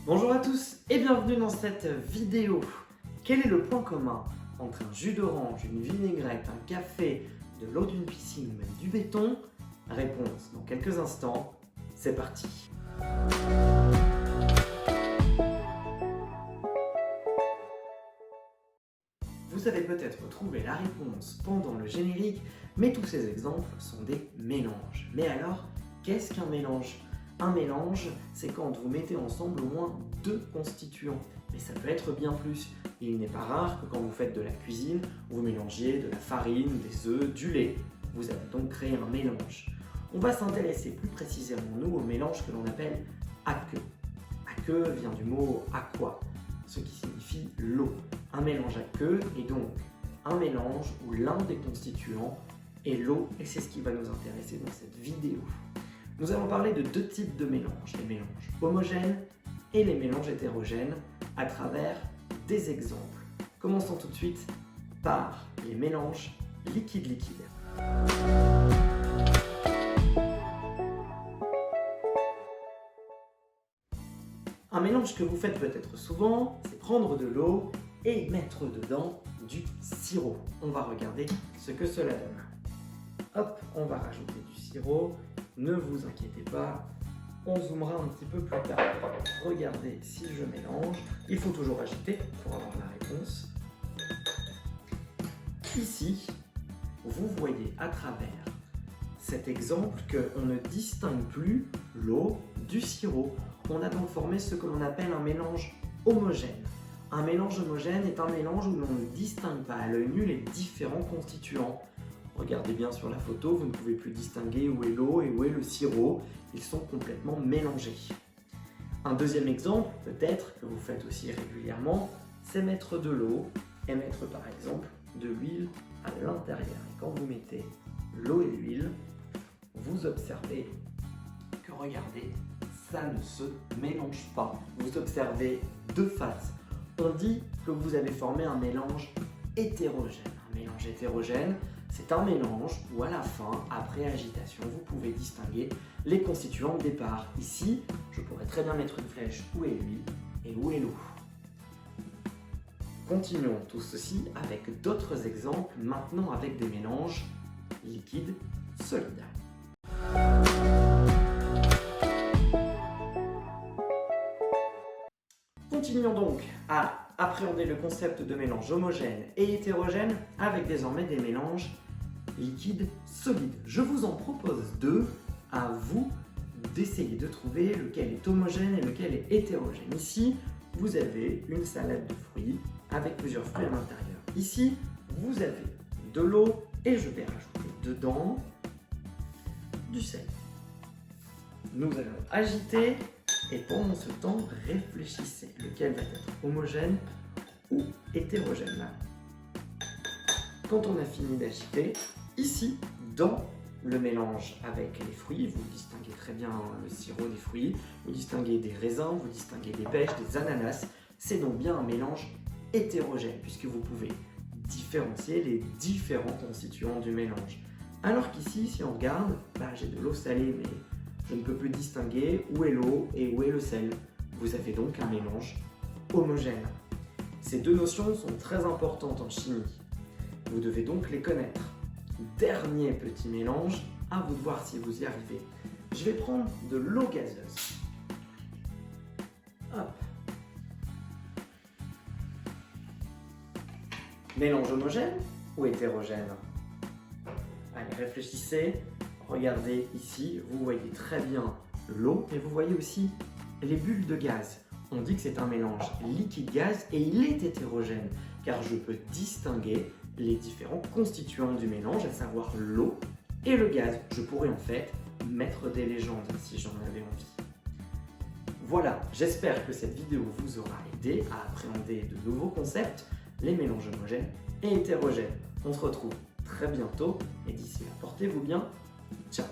Bonjour à tous et bienvenue dans cette vidéo. Quel est le point commun entre un jus d'orange, une vinaigrette, un café, de l'eau d'une piscine ou même du béton? Réponse dans quelques instants, c'est parti. Vous avez peut-être trouvé la réponse pendant le générique, mais tous ces exemples sont des mélanges. Mais alors, qu'est-ce qu'un mélange? Un mélange, c'est quand vous mettez ensemble au moins deux constituants. Mais ça peut être bien plus. Il n'est pas rare que quand vous faites de la cuisine, vous mélangiez de la farine, des œufs, du lait. Vous avez donc créé un mélange. On va s'intéresser plus précisément, nous, au mélange que l'on appelle aqueux. Aqueux vient du mot aqua, ce qui signifie l'eau. Un mélange aqueux est donc un mélange où l'un des constituants est l'eau, et c'est ce qui va nous intéresser dans cette vidéo. Nous allons parler de deux types de mélanges, les mélanges homogènes et les mélanges hétérogènes, à travers des exemples. Commençons tout de suite par les mélanges liquide-liquide. Un mélange que vous faites peut-être souvent, c'est prendre de l'eau et mettre dedans du sirop. On va regarder ce que cela donne. Hop, on va rajouter du sirop. Ne vous inquiétez pas, on zoomera un petit peu plus tard. Regardez si je mélange. Il faut toujours agiter pour avoir la réponse. Ici, vous voyez à travers cet exemple qu'on ne distingue plus l'eau du sirop. On a donc formé ce que l'on appelle un mélange homogène. Un mélange homogène est un mélange où l'on ne distingue pas à l'œil nu les différents constituants. Regardez bien sur la photo, vous ne pouvez plus distinguer où est l'eau et où est le sirop. Ils sont complètement mélangés. Un deuxième exemple, peut-être, que vous faites aussi régulièrement, c'est mettre de l'eau et mettre par exemple de l'huile à l'intérieur. Et quand vous mettez l'eau et l'huile, vous observez que, regardez, ça ne se mélange pas. Vous observez deux faces. On dit que vous avez formé un mélange hétérogène. Un mélange hétérogène, c'est un mélange où à la fin, après agitation, vous pouvez distinguer les constituants de départ. Ici, je pourrais très bien mettre une flèche où est l'huile et où est l'eau. Continuons tout ceci avec d'autres exemples, maintenant avec des mélanges liquides solides. Continuons donc à appréhender le concept de mélange homogène et hétérogène avec désormais des mélanges liquides solides. Je vous en propose deux, à vous d'essayer de trouver lequel est homogène et lequel est hétérogène. Ici, vous avez une salade de fruits avec plusieurs fruits à l'intérieur. Ici, vous avez de l'eau et je vais rajouter dedans du sel. Nous allons agiter et pendant ce temps, réfléchissez lequel va être homogène ou hétérogène. Quand on a fini d'agiter, ici, dans le mélange avec les fruits, vous distinguez très bien le sirop des fruits, vous distinguez des raisins, vous distinguez des pêches, des ananas. C'est donc bien un mélange hétérogène puisque vous pouvez différencier les différents constituants du mélange. Alors qu'ici, si on regarde, j'ai de l'eau salée, mais je ne peux plus distinguer où est l'eau et où est le sel. Vous avez donc un mélange homogène. Ces deux notions sont très importantes en chimie. Vous devez donc les connaître. Dernier petit mélange, à vous de voir si vous y arrivez. Je vais prendre de l'eau gazeuse. Hop. Mélange homogène ou hétérogène? Allez, réfléchissez. Regardez ici, vous voyez très bien l'eau, mais vous voyez aussi les bulles de gaz. On dit que c'est un mélange liquide-gaz et il est hétérogène, car je peux distinguer les différents constituants du mélange, à savoir l'eau et le gaz. Je pourrais en fait mettre des légendes si j'en avais envie. Voilà, j'espère que cette vidéo vous aura aidé à appréhender de nouveaux concepts, les mélanges homogènes et hétérogènes. On se retrouve très bientôt et d'ici là, portez-vous bien. Ciao.